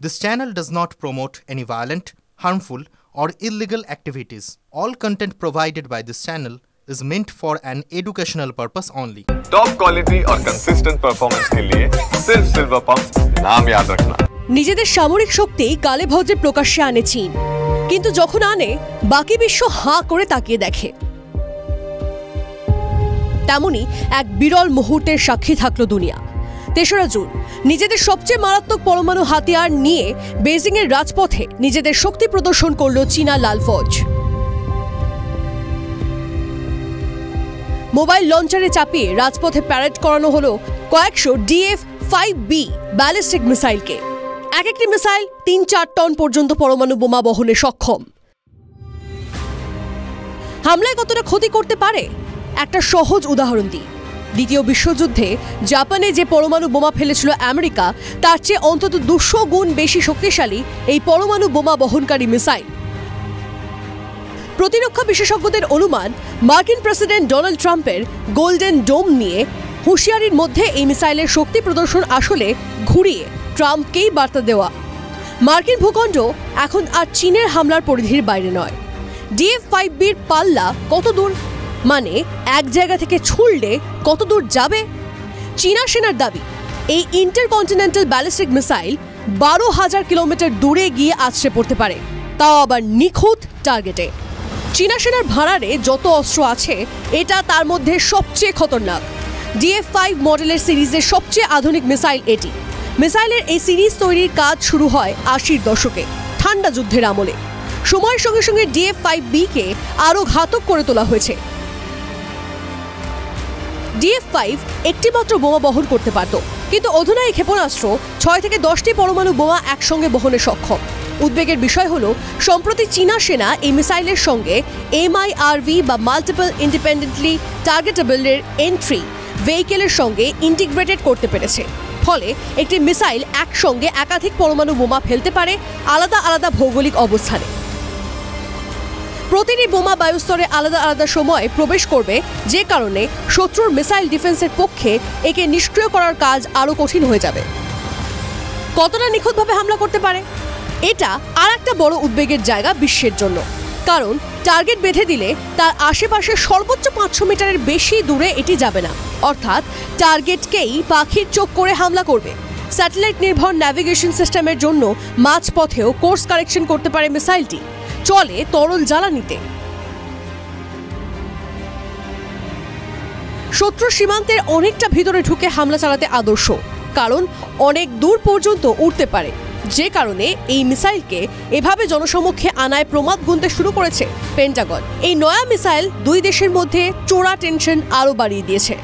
This channel does not promote any violent, harmful, or illegal activities. All content provided by this channel is meant for an educational purpose only. Top quality और consistent performance के लिए सिर्फ silver pumps नाम याद रखना। নিজেদের সামরিক শক্তি কালে ভদ্রে প্রকাশ্যে আনে চীন, কিন্তু যখন আনে বাকি বিশ্ব হাঁ করে তাকিয়ে দেখে। তেমনি এক বিরল মুহূর্তের সাক্ষী থাকলো দুনিয়া। ৩রা জুন নিজেদের সবচেয়ে মারাত্মক পরমাণু হাতিয়ার নিয়ে বেজিং এর রাজপথে নিজেদের শক্তি প্রদর্শন করলো চীনা লাল ফৌজ। মোবাইল লঞ্চারে চাপিয়ে রাজপথে প্যারেড করানো হলো কয়েকশো DF-5B ব্যালিস্টিক মিসাইলকে। এক একটি মিসাইল ৩-৪ টন পর্যন্ত পরমাণু বোমা বহনে সক্ষম। হামলায় কতটা ক্ষতি করতে পারে একটা সহজ উদাহরণ দিই। দ্বিতীয় বিশ্বযুদ্ধে জাপানে যে পরমাণু বোমা ফেলেছিল আমেরিকা, তার চেয়ে অন্তত ২০০ গুণ বেশি শক্তিশালী এই পরমাণু বোমা বহনকারী মিসাইল। প্রতিরক্ষা বিশেষজ্ঞদের অনুমান, মার্কিন প্রেসিডেন্ট ডোনাল্ড ট্রাম্পের গোল্ডেন ডোম নিয়ে হুঁশিয়ারির মধ্যে এই মিসাইলের শক্তি প্রদর্শন আসলে ঘুরিয়ে ট্রাম্পকেই বার্তা দেওয়া। মার্কিন ভূখণ্ড এখন আর চীনের হামলার পরিধির বাইরে নয়। DF-5B'র পাল্লা কত দূর, মানে এক জায়গা থেকে ছুড়লে কত দূর যাবে? চীনা সেনার দাবি, এই ইন্টারকন্টিনেন্টাল ব্যালিস্টিক মিসাইল ১২,০০০ কিলোমিটার দূরে গিয়ে আছড়ে পড়তে পারে, তাও আবার নিখুঁত টার্গেটে। চীনা সেনার ভাড়ারে যত অস্ত্র আছে, এটা তার মধ্যে সবচেয়ে খতরনাক। DF-5 মডেলের সিরিজের সবচেয়ে আধুনিক মিসাইল এটি। মিসাইলের এই সিরিজ তৈরির কাজ শুরু হয় ৮০-র দশকে, ঠান্ডা যুদ্ধের আমলে। সময়ের সঙ্গে সঙ্গে DF-5Bকে আরও ঘাতক করে তোলা হয়েছে। DF-5 একটি মাত্র বোমা বহন করতে পারত, কিন্তু অধুনা এই ক্ষেপণাস্ত্র ৬ থেকে ১০টি পরমাণু বোমা একসঙ্গে বহনে সক্ষম। উদ্বেগের বিষয় হলো, সম্প্রতি চীনা সেনা এই মিসাইলের সঙ্গে MIRV বা মাল্টিপল ইন্ডিপেন্ডেন্টলি টার্গেটেবল এর এন্ট্রি ভেহিকেলের সঙ্গে ইন্টিগ্রেটেড করতে পেরেছে। ফলে একটি মিসাইল একসঙ্গে একাধিক পরমাণু বোমা ফেলতে পারে আলাদা আলাদা ভৌগোলিক অবস্থানে। প্রতিটি বোমা বায়ুস্তরে আলাদা আলাদা সময়ে প্রবেশ করবে, যে কারণে শত্রুর মিসাইল ডিফেন্সের পক্ষে একে নিষ্ক্রিয় করার কাজ আরও কঠিন হয়ে যাবে। কতটা নিখুঁতভাবে হামলা করতে পারে, এটা আর একটা বড় উদ্বেগের জায়গা বিশ্বের জন্য। কারণ টার্গেট বেঁধে দিলে তার আশেপাশে সর্বোচ্চ ৫০০ মিটারের বেশি দূরে এটি যাবে না, অর্থাৎ টার্গেটকেই পাখির চোখ করে হামলা করবে। স্যাটেলাইট নির্ভর ন্যাভিগেশন সিস্টেমের জন্য মাঝপথেও কোর্স কারেকশন করতে পারে মিসাইলটি, চলে তরল জ্বালানিতে। শত্রু সীমান্তের অনেকটা ভিতরে ঢুকে হামলা চালাতে আদর্শ, কারণ অনেক দূর পর্যন্ত উড়তে পারে, যে কারণে এই মিসাইলকে এভাবে জনসমক্ষে আনায় প্রমাদ গুনতে শুরু করেছে পেন্টাগন। এই নয়া মিসাইল দুই দেশের মধ্যে চোরা টেনশন আরও বাড়িয়ে দিয়েছে।